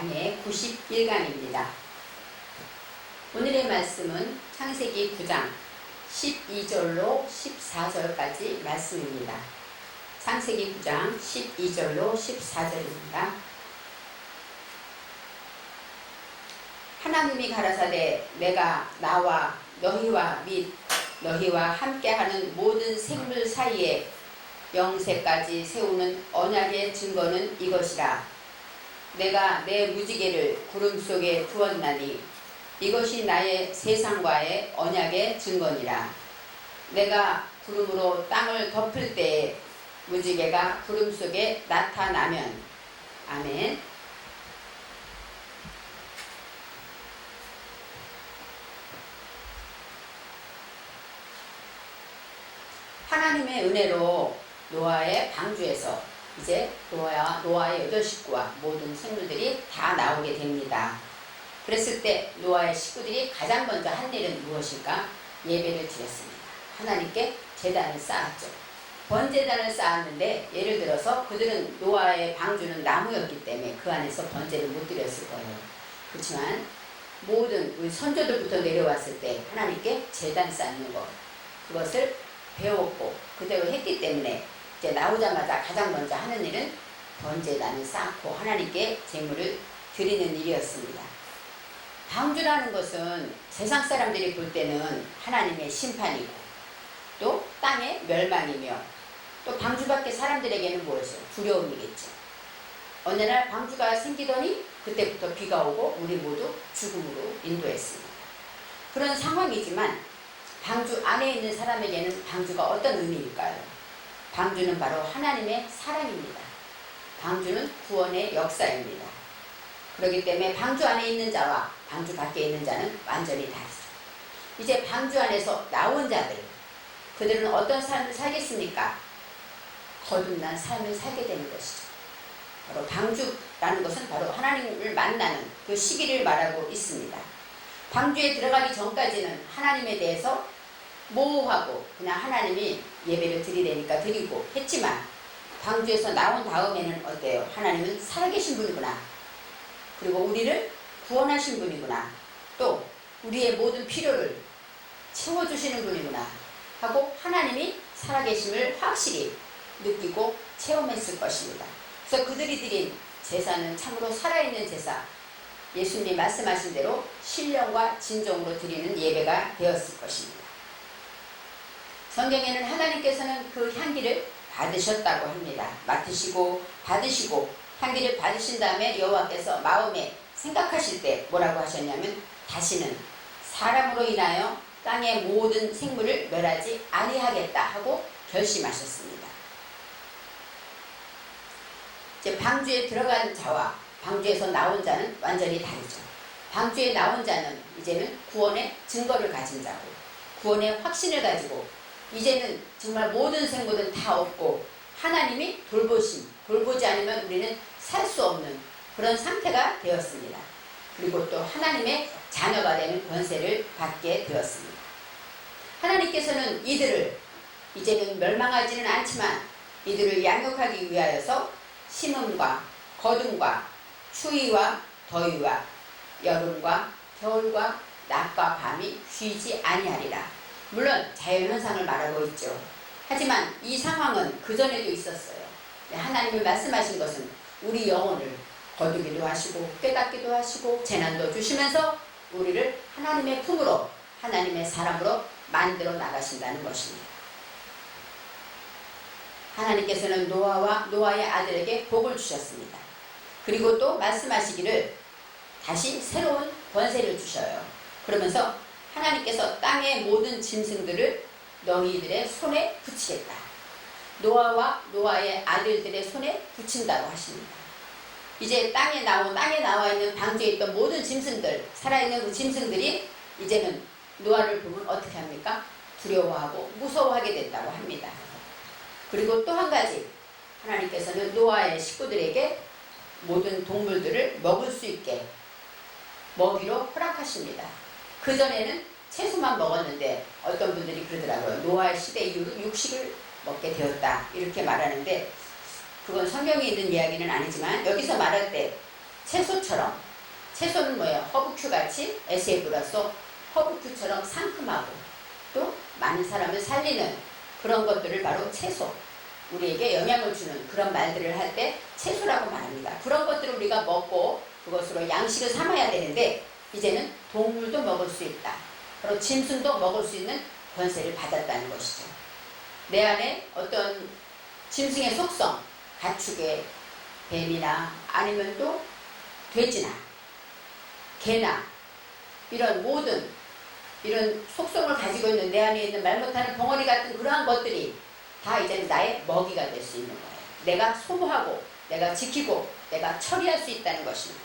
강의 91강입니다. 오늘의 말씀은 창세기 9장 12절로 14절까지 말씀입니다. 창세기 9장 12절로 14절입니다. 하나님이 가라사대 내가 나와 너희와 및 너희와 함께하는 모든 생물 사이에 영세까지 세우는 언약의 증거는 이것이라. 내가 내 무지개를 구름 속에 두었나니 이것이 나의 세상과의 언약의 증거니라. 내가 구름으로 땅을 덮을 때에 무지개가 구름 속에 나타나면. 아멘. 하나님의 은혜로 노아의 방주에서 이제 노아의 8 식구와 모든 생물들이 다 나오게 됩니다. 그랬을 때 노아의 식구들이 가장 먼저 한 일은 무엇일까? 예배를 드렸습니다. 하나님께 제단을 쌓았죠. 번제단을 쌓았는데 예를 들어서 그들은 노아의 방주는 나무였기 때문에 그 안에서 번제를 못 드렸을 거예요. 그렇지만 모든 우리 선조들부터 내려왔을 때 하나님께 제단 쌓는 것, 그것을 배웠고 그대로 했기 때문에 이제 나오자마자 가장 먼저 하는 일은 번제단을 쌓고 하나님께 제물을 드리는 일이었습니다. 방주라는 것은 세상 사람들이 볼 때는 하나님의 심판이고 또 땅의 멸망이며 또 방주 밖의 사람들에게는 무엇이요? 두려움이겠죠. 어느 날 방주가 생기더니 그때부터 비가 오고 우리 모두 죽음으로 인도했습니다. 그런 상황이지만 방주 안에 있는 사람에게는 방주가 어떤 의미일까요? 방주는 바로 하나님의 사랑입니다. 방주는 구원의 역사입니다. 그렇기 때문에 방주 안에 있는 자와 방주 밖에 있는 자는 완전히 다르죠. 이제 방주 안에서 나온 자들, 그들은 어떤 삶을 살겠습니까? 거듭난 삶을 살게 되는 것이죠. 바로 방주라는 것은 바로 하나님을 만나는 그 시기를 말하고 있습니다. 방주에 들어가기 전까지는 하나님에 대해서 모호하고 그냥 하나님이 예배를 드리려니까 드리고 했지만 방주에서 나온 다음에는 어때요? 하나님은 살아계신 분이구나. 그리고 우리를 구원하신 분이구나. 또 우리의 모든 필요를 채워주시는 분이구나 하고 하나님이 살아계심을 확실히 느끼고 체험했을 것입니다. 그래서 그들이 드린 제사는 참으로 살아있는 제사, 예수님이 말씀하신 대로 신령과 진정으로 드리는 예배가 되었을 것입니다. 성경에는 하나님께서는 그 향기를 받으셨다고 합니다. 맡으시고 받으시고 향기를 받으신 다음에 여호와께서 마음에 생각하실 때 뭐라고 하셨냐면 다시는 사람으로 인하여 땅의 모든 생물을 멸하지 아니하겠다 하고 결심하셨습니다. 이제 방주에 들어간 자와 방주에서 나온 자는 완전히 다르죠. 방주에 나온 자는 이제는 구원의 증거를 가진 자고 구원의 확신을 가지고 이제는 정말 모든 생물은 다 없고 하나님이 돌보지 않으면 우리는 살 수 없는 그런 상태가 되었습니다. 그리고 또 하나님의 자녀가 되는 권세를 받게 되었습니다. 하나님께서는 이들을 이제는 멸망하지는 않지만 이들을 양육하기 위하여서 심음과 거둠과 추위와 더위와 여름과 겨울과 낮과 밤이 쉬지 아니하리라. 물론 자연현상을 말하고 있죠. 하지만 이 상황은 그전에도 있었어요. 하나님이 말씀하신 것은 우리 영혼을 거두기도 하시고 깨닫기도 하시고 재난도 주시면서 우리를 하나님의 품으로 하나님의 사람으로 만들어 나가신다는 것입니다. 하나님께서는 노아와 노아의 아들에게 복을 주셨습니다. 그리고 또 말씀하시기를 다시 새로운 권세를 주셔요. 그러면서 하나님께서 땅의 모든 짐승들을 너희들의 손에 붙이겠다. 노아와 노아의 아들들의 손에 붙인다고 하십니다. 이제 땅에 나와 있는 방주에 있던 모든 짐승들, 살아있는 그 짐승들이 이제는 노아를 보면 어떻게 합니까? 두려워하고 무서워하게 된다고 합니다. 그리고 또 한 가지, 하나님께서는 노아의 식구들에게 모든 동물들을 먹을 수 있게 먹이로 허락하십니다. 그전에는 채소만 먹었는데 어떤 분들이 그러더라고요. 노아의 시대 이후로 육식을 먹게 되었다 이렇게 말하는데 그건 성경에 있는 이야기는 아니지만 여기서 말할 때 채소처럼, 채소는 뭐예요? 허브큐 같이 SA브라서 허브큐처럼 상큼하고 또 많은 사람을 살리는 그런 것들을 바로 채소, 우리에게 영향을 주는 그런 말들을 할 때 채소라고 말합니다. 그런 것들을 우리가 먹고 그것으로 양식을 삼아야 되는데 이제는 동물도 먹을 수 있다. 바로 짐승도 먹을 수 있는 권세를 받았다는 것이죠. 내 안에 어떤 짐승의 속성, 가축의 뱀이나 아니면 또 돼지나 개나 이런 모든 이런 속성을 가지고 있는 내 안에 있는 말 못하는 벙어리 같은 그러한 것들이 다 이제는 나의 먹이가 될 수 있는 거예요. 내가 소모하고 내가 지키고 내가 처리할 수 있다는 것입니다.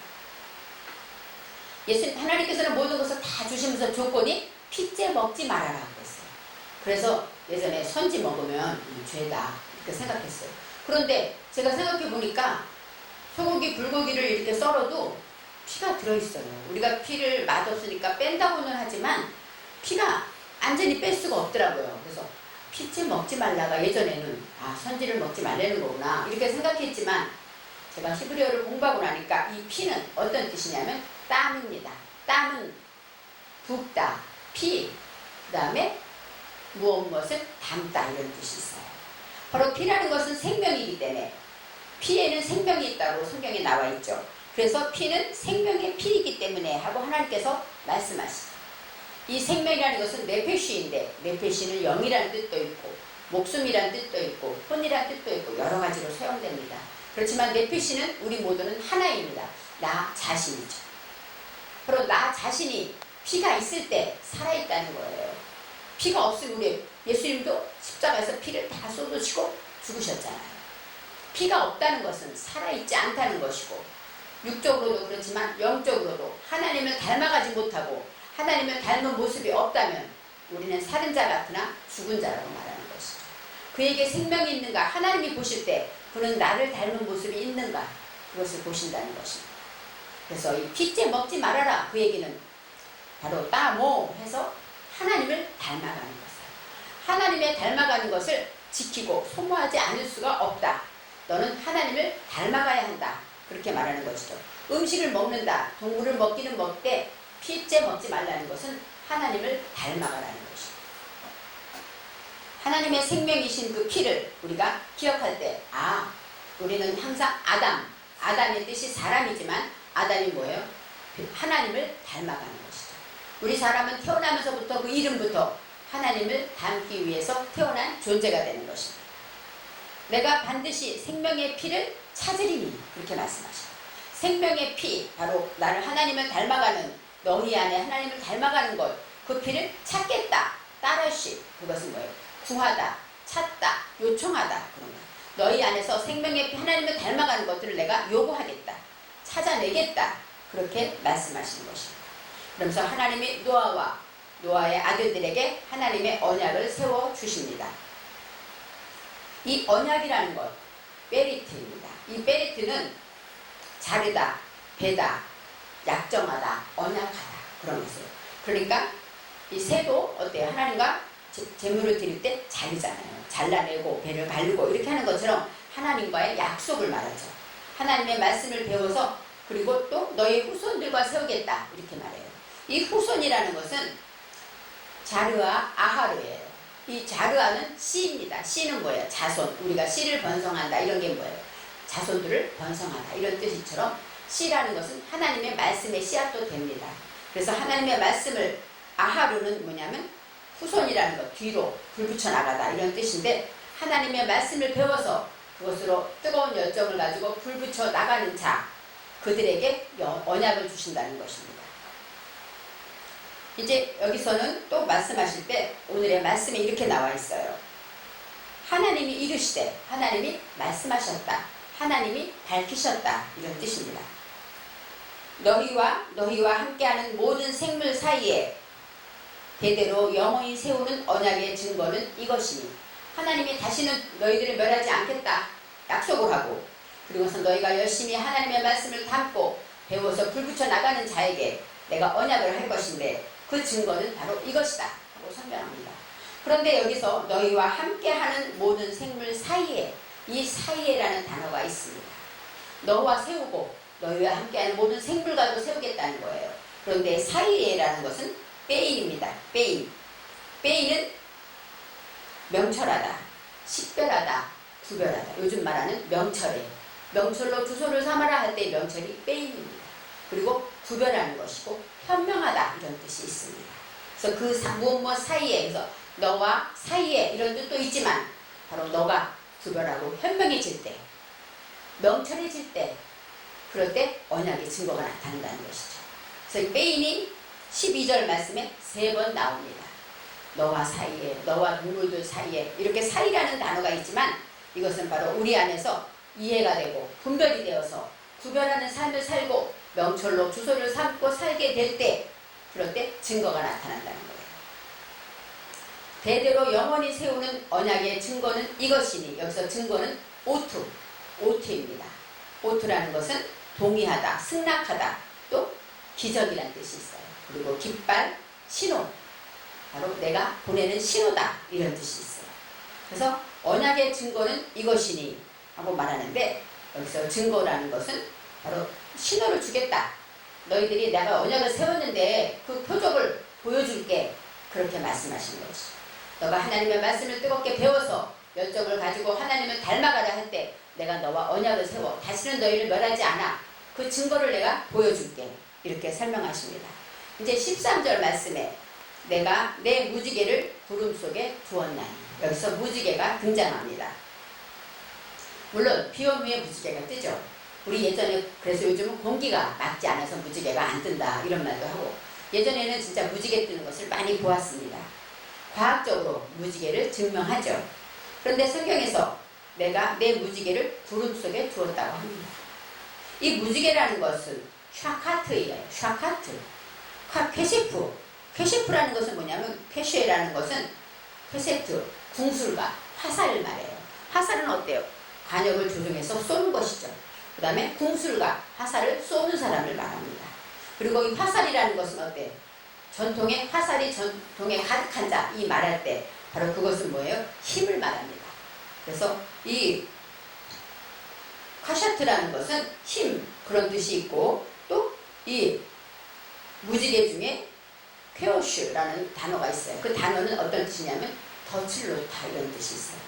예수님 하나님께서는 모든 것을 다 주시면서 조건이 핏째 먹지 말아라 그랬어요. 그래서 예전에 선지 먹으면 죄다 이렇게 생각했어요. 그런데 제가 생각해 보니까 소고기, 불고기를 이렇게 썰어도 피가 들어있어요. 우리가 피를 맛없으니까 뺀다고는 하지만 피가 완전히 뺄 수가 없더라고요. 그래서 핏째 먹지 말라가 예전에는 선지를 먹지 말라는 거구나 이렇게 생각했지만 제가 히브리어를 공부하고 나니까 이 피는 어떤 뜻이냐면 땀입니다. 땀은 붓다, 피, 그 다음에 무엇을 담다 이런 뜻이 있어요. 바로 피라는 것은 생명이기 때문에 피에는 생명이 있다고 성경에 나와 있죠. 그래서 피는 생명의 피이기 때문에 하고 하나님께서 말씀하시죠. 이 생명이라는 것은 네페시인데 네페시는 영이라는 뜻도 있고 목숨이라는 뜻도 있고 혼이라는 뜻도 있고 여러 가지로 사용됩니다. 그렇지만 네페시는 우리 모두는 하나입니다. 나 자신이죠. 바로 나 자신이 피가 있을 때 살아있다는 거예요. 피가 없으면 우리 예수님도 십자가에서 피를 다 쏟으시고 죽으셨잖아요. 피가 없다는 것은 살아있지 않다는 것이고 육적으로도 그렇지만 영적으로도 하나님을 닮아가지 못하고 하나님을 닮은 모습이 없다면 우리는 살은 자 같으나 죽은 자라고 말하는 것이죠. 그에게 생명이 있는가 하나님이 보실 때 그는 나를 닮은 모습이 있는가 그것을 보신다는 것입니다. 그래서 이 핏째 먹지 말아라 그 얘기는 바로 따모 해서 하나님을 닮아가는 것이에요. 하나님의 닮아가는 것을 지키고 소모하지 않을 수가 없다. 너는 하나님을 닮아가야 한다. 그렇게 말하는 것이죠. 음식을 먹는다. 동물을 먹기는 먹되 핏째 먹지 말라는 것은 하나님을 닮아가라는 것입니다. 하나님의 생명이신 그 피를 우리가 기억할 때 우리는 항상 아담의 뜻이 사람이지만 아담이 뭐예요? 하나님을 닮아가는 것이죠. 우리 사람은 태어나면서부터 그 이름부터 하나님을 닮기 위해서 태어난 존재가 되는 것입니다. 내가 반드시 생명의 피를 찾으리니 그렇게 말씀하십니다. 생명의 피, 바로 나를 하나님을 닮아가는 너희 안에 하나님을 닮아가는 것, 그 피를 찾겠다. 따르시, 그것은 뭐예요? 구하다, 찾다, 요청하다 그런 거예요. 너희 안에서 생명의 피 하나님을 닮아가는 것들을 내가 요구하겠다. 찾아내겠다. 그렇게 말씀하시는 것입니다. 그러면서 하나님이 노아의 아들들에게 하나님의 언약을 세워주십니다. 이 언약이라는 것, 베리트입니다. 이 베리트는 자르다, 베다, 약정하다, 언약하다 그런 것이에요. 그러니까 이 새도 어때요? 하나님과 제물을 드릴 때 자르잖아요. 잘라내고 배를 가르고 이렇게 하는 것처럼 하나님과의 약속을 말하죠. 하나님의 말씀을 배워서 그리고 또 너희 후손들과 세우겠다 이렇게 말해요. 이 후손이라는 것은 자르아 아하르예요. 이 자르아는 씨입니다. 씨는 뭐예요? 자손. 우리가 씨를 번성한다 이런 게 뭐예요? 자손들을 번성하다 이런 뜻이처럼 씨라는 것은 하나님의 말씀의 씨앗도 됩니다. 그래서 하나님의 말씀을 아하르는 뭐냐면 후손이라는 것, 뒤로 불 붙여 나가다 이런 뜻인데 하나님의 말씀을 배워서 그것으로 뜨거운 열정을 가지고 불 붙여 나가는 자, 그들에게 언약을 주신다는 것입니다. 이제 여기서는 또 말씀하실 때 오늘의 말씀에 이렇게 나와 있어요. 하나님이 이르시되, 하나님이 말씀하셨다, 하나님이 밝히셨다 이런 뜻입니다. 너희와 함께하는 모든 생물 사이에 대대로 영원히 세우는 언약의 증거는 이것이니 하나님이 다시는 너희들을 멸하지 않겠다 약속을 하고, 그리고서 너희가 열심히 하나님의 말씀을 담고 배워서 불붙여 나가는 자에게 내가 언약을 할 것인데 그 증거는 바로 이것이다 하고 설명합니다. 그런데 여기서 너희와 함께하는 모든 생물 사이에, 이 사이에라는 단어가 있습니다. 너와 세우고 너희와 함께하는 모든 생물과도 세우겠다는 거예요. 그런데 사이에라는 것은 빼인입니다. 빼인. 빼인은 명철하다, 식별하다, 구별하다. 요즘 말하는 명철이에요. 명철로 주소를 삼아라 할 때 명철이 빼인입니다. 그리고 구별하는 것이고 현명하다 이런 뜻이 있습니다. 그래서 그 무엇 사이에, 그래서 너와 사이에 이런 뜻도 있지만 바로 너가 구별하고 현명해질 때, 명철해질 때, 그럴 때 언약의 증거가 나타난다는 것이죠. 그래서 이 빼인이 12절 말씀에 3번 나옵니다. 너와 사이에, 너와 동물들 사이에, 이렇게 사이라는 단어가 있지만 이것은 바로 우리 안에서 이해가 되고 분별이 되어서 구별하는 삶을 살고 명철로 주소를 삼고 살게 될 때, 그럴 때 증거가 나타난다는 거예요. 대대로 영원히 세우는 언약의 증거는 이것이니, 여기서 증거는 오투입니다. 오투라는 것은 동의하다, 승낙하다, 또 기적이라는 뜻이 있어요. 그리고 깃발, 신호, 바로 내가 보내는 신호다 이런 뜻이 있어요. 그래서 언약의 증거는 이것이니 하고 말하는데, 여기서 증거라는 것은 바로 신호를 주겠다. 너희들이 내가 언약을 세웠는데 그 표적을 보여줄게. 그렇게 말씀하시는 것이. 너가 하나님의 말씀을 뜨겁게 배워서 열정을 가지고 하나님을 닮아가려 할 때 내가 너와 언약을 세워 다시는 너희를 멸하지 않아. 그 증거를 내가 보여줄게. 이렇게 설명하십니다. 이제 13절 말씀에 내가 내 무지개를 구름 속에 두었나니, 여기서 무지개가 등장합니다. 물론 비온 후에 무지개가 뜨죠. 우리 예전에 그래서 요즘은 공기가 맑지 않아서 무지개가 안 뜬다 이런 말도 하고, 예전에는 진짜 무지개 뜨는 것을 많이 보았습니다. 과학적으로 무지개를 증명하죠. 그런데 성경에서 내가 내 무지개를 구름 속에 두었다고 합니다. 이 무지개라는 것은 샤카트예요. 샤카트. 쾌셰프라는 것은 뭐냐면, 쾌쉐라는 것은 쾌세트, 궁술과 화살을 말해요. 화살은 어때요? 관역을 조정해서 쏘는 것이죠. 그 다음에 궁술과 화살을 쏘는 사람을 말합니다. 그리고 이 화살이라는 것은 어때요? 화살이 전통에 가득한 자, 이 말할 때 바로 그것은 뭐예요? 힘을 말합니다. 그래서 이 카샤트라는 것은 힘, 그런 뜻이 있고, 또 이 무지개 중에 쾌오슈라는 단어가 있어요. 그 단어는 어떤 뜻이냐면 덫을 놓다 이런 뜻이 있어요.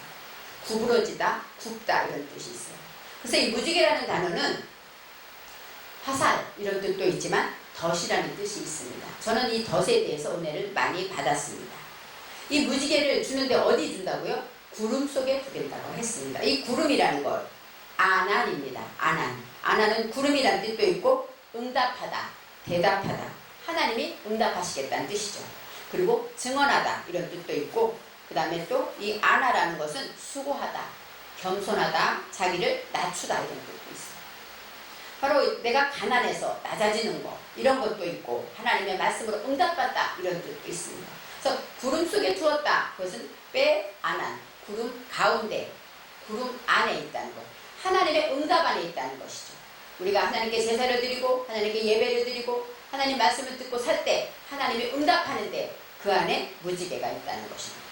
구부러지다, 굽다 이런 뜻이 있어요. 그래서 이 무지개라는 단어는 화살 이런 뜻도 있지만 덫이라는 뜻이 있습니다. 저는 이 덫에 대해서 은혜를 많이 받았습니다. 이 무지개를 주는데 어디 준다고요? 구름 속에 두겠다고 했습니다. 이 구름이라는 걸 아난입니다. 아난은 구름이라는 뜻도 있고 응답하다, 대답하다, 하나님이 응답하시겠다는 뜻이죠. 그리고 증언하다 이런 뜻도 있고, 그 다음에 또 이 아나라는 것은 수고하다, 겸손하다, 자기를 낮추다 이런 뜻도 있어요. 바로 내가 가난해서 낮아지는 것 이런 것도 있고, 하나님의 말씀으로 응답받다 이런 뜻도 있습니다. 그래서 구름 속에 두었다, 그것은 빼아난, 구름 가운데, 구름 안에 있다는 것, 하나님의 응답 안에 있다는 것이죠. 우리가 하나님께 제사를 드리고 하나님께 예배를 드리고 하나님 말씀을 듣고 살 때 하나님이 응답하는데 그 안에 무지개가 있다는 것입니다.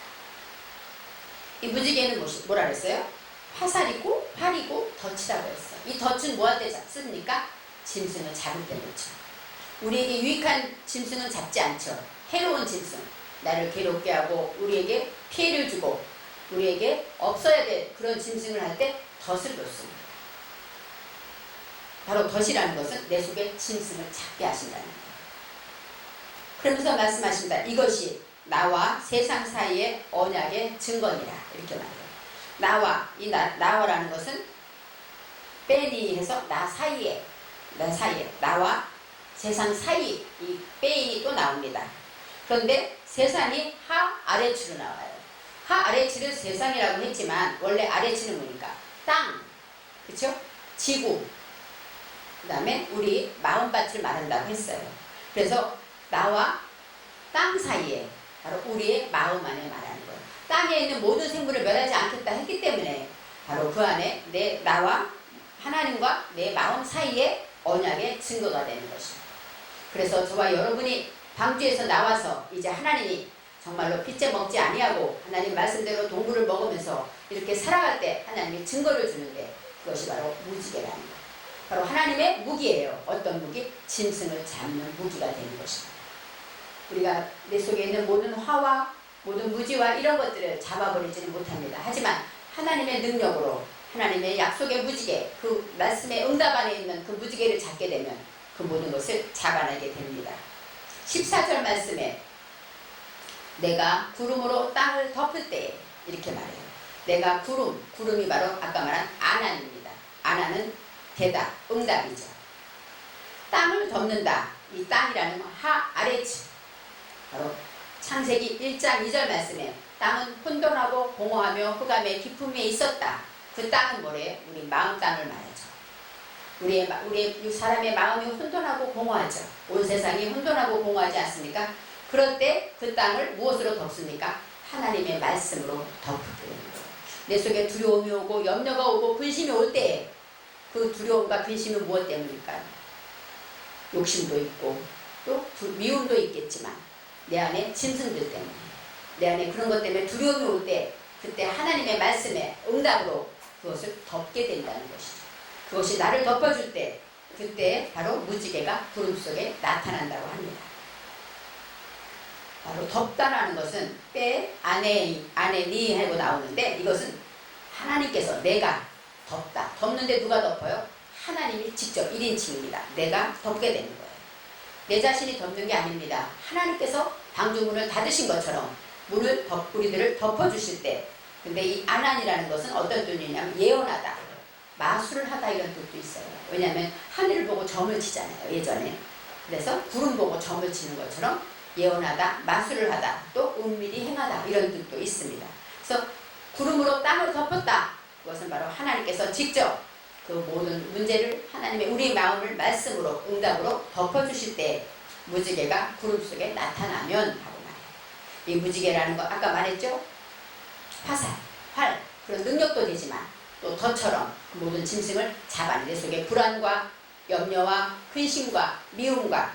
이 무지개는 뭐라 그랬어요? 화살이고 활이고 덫이라고 했어요. 이 덫은 뭐 할 때 씁니까? 짐승을 잡을 때 놓죠. 우리에게 유익한 짐승은 잡지 않죠. 해로운 짐승, 나를 괴롭게 하고 우리에게 피해를 주고 우리에게 없어야 될 그런 짐승을 할 때 덫을 놓습니다. 바로 덫이라는 것은 내 속에 짐승을 잡게 하신다는 거예요. 그러면서 말씀하십니다. 이것이 나와 세상 사이의 언약의 증거니라 이렇게 말해요. 나와라는 것은 빼니 해서 나 사이에 나와 세상 사이, 이 빼인이 또 나옵니다. 그런데 세상이 하 아래치로 나와요. 하 아래치를 세상이라고 했지만 원래 아래치는 뭐니까 땅, 그렇죠? 지구, 그 다음에 우리 마음밭을 말한다고 했어요. 그래서 나와 땅 사이에 바로 우리의 마음 안에 말하는 거예요. 땅에 있는 모든 생물을 멸하지 않겠다 했기 때문에 바로 그 안에 나와 하나님과 내 마음 사이에 언약의 증거가 되는 것입니다. 그래서 저와 여러분이 방주에서 나와서 이제 하나님이 정말로 빚째 먹지 아니하고 하나님 말씀대로 동물을 먹으면서 이렇게 살아갈 때 하나님이 증거를 주는데 그것이 바로 무지개라는 거예요. 바로 하나님의 무기예요. 어떤 무기? 짐승을 잡는 무기가 되는 것입니다. 우리가 내 속에 있는 모든 화와 모든 무지와 이런 것들을 잡아버리지는 못합니다. 하지만 하나님의 능력으로 하나님의 약속의 무지개, 그 말씀의 응답 안에 있는 그 무지개를 잡게 되면 그 모든 것을 잡아내게 됩니다. 14절 말씀에 내가 구름으로 땅을 덮을 때 이렇게 말해요. 내가 구름이 바로 아까 말한 아난입니다. 아난은 대답, 응답이죠. 땅을 덮는다. 이 땅이라는 건 아래지. 바로 창세기 1장 2절 말씀에 땅은 혼돈하고 공허하며 흑암의 깊음에 있었다. 그 땅은 뭐래요? 우리 마음 땅을 말하죠. 우리 사람의 마음이 혼돈하고 공허하죠. 온 세상이 혼돈하고 공허하지 않습니까? 그럴 때 그 땅을 무엇으로 덮습니까? 하나님의 말씀으로 덮게 되는 거예요. 내 속에 두려움이 오고 염려가 오고 근심이 올 때 그 두려움과 근심은 무엇 때문일까요? 욕심도 있고 또 미움도 있겠지만 내 안에 짐승들 때문에, 내 안에 그런 것 때문에 두려움이 올 때 그때 하나님의 말씀에 응답으로 그것을 덮게 된다는 것이죠. 그것이 나를 덮어줄 때 그때 바로 무지개가 구름 속에 나타난다고 합니다. 바로 덮다라는 것은 때 안에 니 하고 나오는데 이것은 하나님께서 내가 덮다. 덮는데 누가 덮어요? 하나님이 직접 1인칭입니다. 내가 덮게 되는 거예요. 내 자신이 덮는 게 아닙니다. 하나님께서 방주문을 닫으신 것처럼 우리들을 덮어주실 때, 근데 이 아난이라는 것은 어떤 뜻이냐면 예언하다, 마술을 하다 이런 뜻도 있어요. 왜냐하면 하늘을 보고 점을 치잖아요. 예전에. 그래서 구름 보고 점을 치는 것처럼 예언하다, 마술을 하다, 또 은밀히 행하다 이런 뜻도 있습니다. 그래서 구름으로 땅을 덮었다. 그것은 바로 하나님께서 직접 그 모든 문제를 하나님의 우리 마음을 말씀으로 응답으로 덮어주실 때 무지개가 구름 속에 나타나면 하고 말해요. 이 무지개라는 거 아까 말했죠? 화살, 활 그런 능력도 되지만 또 덫처럼 그 모든 짐승을 잡아내 내 속에 불안과 염려와 근심과 미움과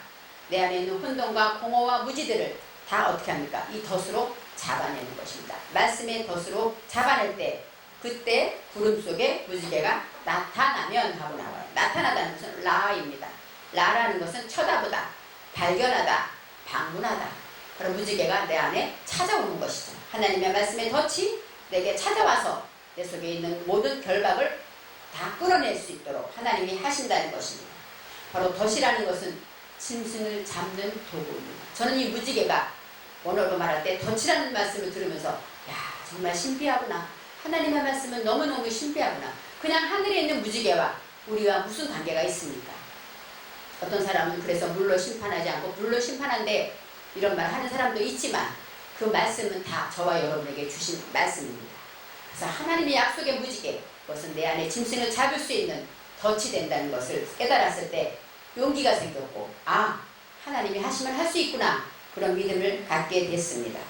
내 안에 있는 혼돈과 공허와 무지들을 다 어떻게 합니까? 이 덫으로 잡아내는 것입니다. 말씀의 덫으로 잡아낼 때 그때 구름 속에 무지개가 나타나면 하고 나와요. 나타나다는 것은 라입니다. 라라는 것은 쳐다보다, 발견하다, 방문하다. 바로 무지개가 내 안에 찾아오는 것이죠. 하나님의 말씀의 덫이 내게 찾아와서 내 속에 있는 모든 결박을 다 끌어낼 수 있도록 하나님이 하신다는 것입니다. 바로 덫이라는 것은 짐승을 잡는 도구입니다. 저는 이 무지개가 원어로 말할 때 덫이라는 말씀을 들으면서 야 정말 신비하구나. 하나님의 말씀은 너무너무 신비하구나. 그냥 하늘에 있는 무지개와 우리와 무슨 관계가 있습니까? 어떤 사람은 그래서 물로 심판하지 않고 불로 심판한데 이런 말 하는 사람도 있지만 그 말씀은 다 저와 여러분에게 주신 말씀입니다. 그래서 하나님의 약속의 무지개, 그것은 내 안에 짐승을 잡을 수 있는 덫이 된다는 것을 깨달았을 때 용기가 생겼고 하나님이 하시면 할 수 있구나. 그런 믿음을 갖게 됐습니다.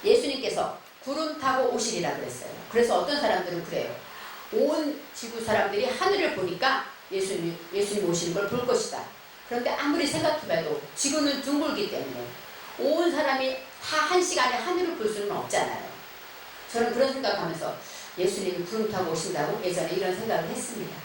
예수님께서 구름 타고 오시리라 그랬어요. 그래서 어떤 사람들은 그래요. 온 지구 사람들이 하늘을 보니까 예수님 오시는 걸 볼 것이다. 그런데 아무리 생각해봐도 지구는 둥글기 때문에 온 사람이 다 한 시간에 하늘을 볼 수는 없잖아요. 저는 그런 생각하면서 예수님이 구름 타고 오신다고 예전에 이런 생각을 했습니다.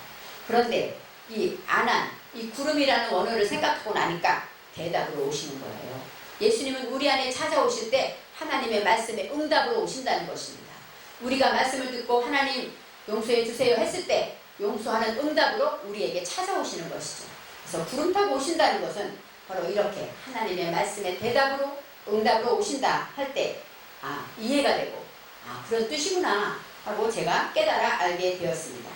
그런데 이 아난, 이 구름이라는 원어를 생각하고 나니까 대답으로 오시는 거예요. 예수님은 우리 안에 찾아오실 때 하나님의 말씀에 응답으로 오신다는 것입니다. 우리가 말씀을 듣고 하나님 용서해 주세요 했을 때 용서하는 응답으로 우리에게 찾아오시는 것이죠. 그래서 구름 타고 오신다는 것은 바로 이렇게 하나님의 말씀에 대답으로 응답으로 오신다 할 때 이해가 되고 그런 뜻이구나 하고 제가 깨달아 알게 되었습니다.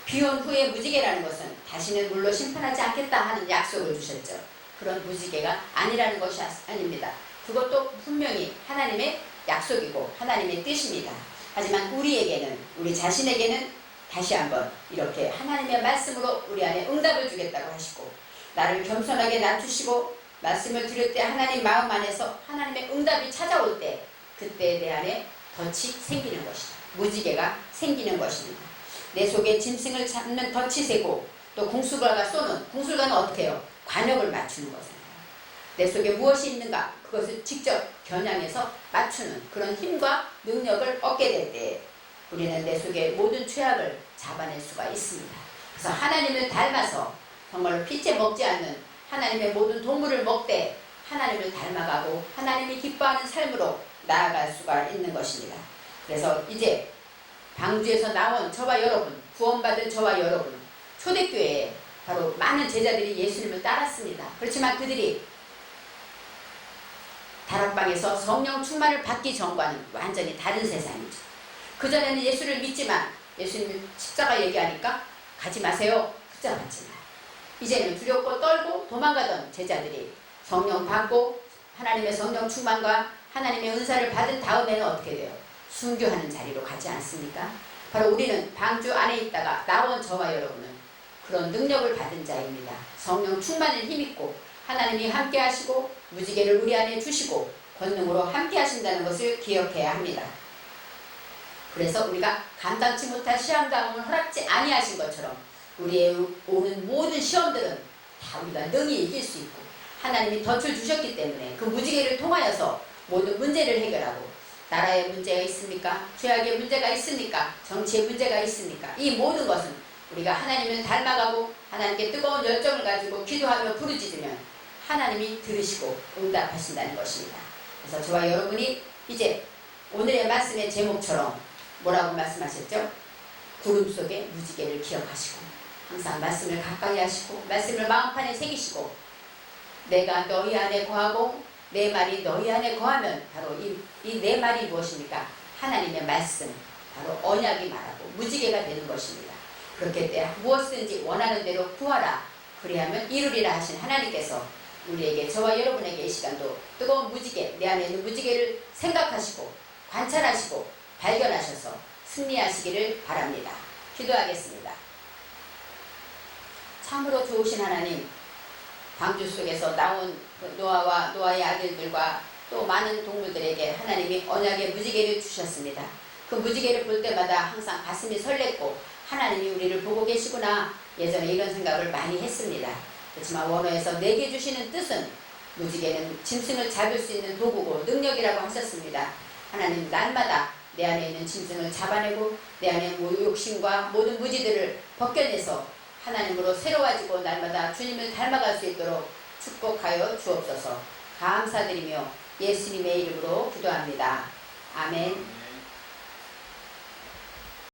비온 후에 무지개라는 것은 다시는 물로 심판하지 않겠다 하는 약속을 주셨죠. 그런 무지개가 아니라는 것이 아닙니다. 그것도 분명히 하나님의 약속이고 하나님의 뜻입니다. 하지만 우리 자신에게는 다시 한번 이렇게 하나님의 말씀으로 우리 안에 응답을 주겠다고 하시고 나를 겸손하게 낮추시고 말씀을 드릴 때 하나님 마음 안에서 하나님의 응답이 찾아올 때 그때 내 안에 덫이 생기는 것이다. 무지개가 생기는 것입니다. 내 속에 짐승을 잡는 덫이 세고 또 궁술가가 쏘는 궁술가는 어떻게 해요? 관역을 맞추는 거잖아요. 내 속에 무엇이 있는가 그것을 직접 겨냥해서 맞추는 그런 힘과 능력을 얻게 될 때 우리는 내 속에 모든 죄악을 잡아낼 수가 있습니다. 그래서 하나님을 닮아서 정말로 피째 먹지 않는 하나님의 모든 동물을 먹되 하나님을 닮아가고 하나님이 기뻐하는 삶으로 나아갈 수가 있는 것입니다. 그래서 이제 방주에서 나온 저와 여러분, 구원받은 저와 여러분, 초대교회에 바로 많은 제자들이 예수님을 따랐습니다. 그렇지만 그들이 다락방에서 성령 충만을 받기 전과는 완전히 다른 세상이죠. 그전에는 예수를 믿지만 예수님 십자가 얘기하니까 가지 마세요. 붙잡았지만 이제는 두렵고 떨고 도망가던 제자들이 성령 받고 하나님의 성령 충만과 하나님의 은사를 받은 다음에는 어떻게 돼요? 순교하는 자리로 가지 않습니까? 바로 우리는 방주 안에 있다가 나온 저와 여러분은 그런 능력을 받은 자입니다. 성령 충만을 힘입고 하나님이 함께 하시고 무지개를 우리 안에 주시고 권능으로 함께 하신다는 것을 기억해야 합니다. 그래서 우리가 감당치 못할 시험당함을 허락지 아니하신 것처럼 우리의 오는 모든 시험들은 다 우리가 능히 이길 수 있고 하나님이 덫을 주셨기 때문에 그 무지개를 통하여서 모든 문제를 해결하고 나라의 문제가 있습니까? 죄악의 문제가 있습니까? 정치의 문제가 있습니까? 이 모든 것은 우리가 하나님을 닮아가고 하나님께 뜨거운 열정을 가지고 기도하며 부르짖으면 하나님이 들으시고 응답하신다는 것입니다. 그래서 저와 여러분이 이제 오늘의 말씀의 제목처럼 뭐라고 말씀하셨죠? 구름 속에 무지개를 기억하시고 항상 말씀을 가까이 하시고 말씀을 마음판에 새기시고 내가 너희 안에 거하고 내 말이 너희 안에 거하면 바로 이 내 말이 무엇입니까? 하나님의 말씀, 바로 언약이 말하고 무지개가 되는 것입니다. 그렇게 때 무엇이든지 원하는 대로 구하라 그리하면 이루리라 하신 하나님께서 우리에게 저와 여러분에게 이 시간도 뜨거운 무지개, 내 안에 있는 무지개를 생각하시고 관찰하시고 발견하셔서 승리하시기를 바랍니다. 기도하겠습니다. 참으로 좋으신 하나님, 방주 속에서 나온 노아와 노아의 아들들과 또 많은 동물들에게 하나님이 언약의 무지개를 주셨습니다. 그 무지개를 볼 때마다 항상 가슴이 설렜고 하나님이 우리를 보고 계시구나 예전에 이런 생각을 많이 했습니다. 그렇지만 원어에서 내게 주시는 뜻은 무지개는 짐승을 잡을 수 있는 도구고 능력이라고 하셨습니다. 하나님 날마다 내 안에 있는 짐승을 잡아내고 내 안에 욕심과 모든 무지들을 벗겨내서 하나님으로 새로워지고 날마다 주님을 닮아갈 수 있도록 축복하여 주옵소서. 감사드리며 예수님의 이름으로 기도합니다. 아멘.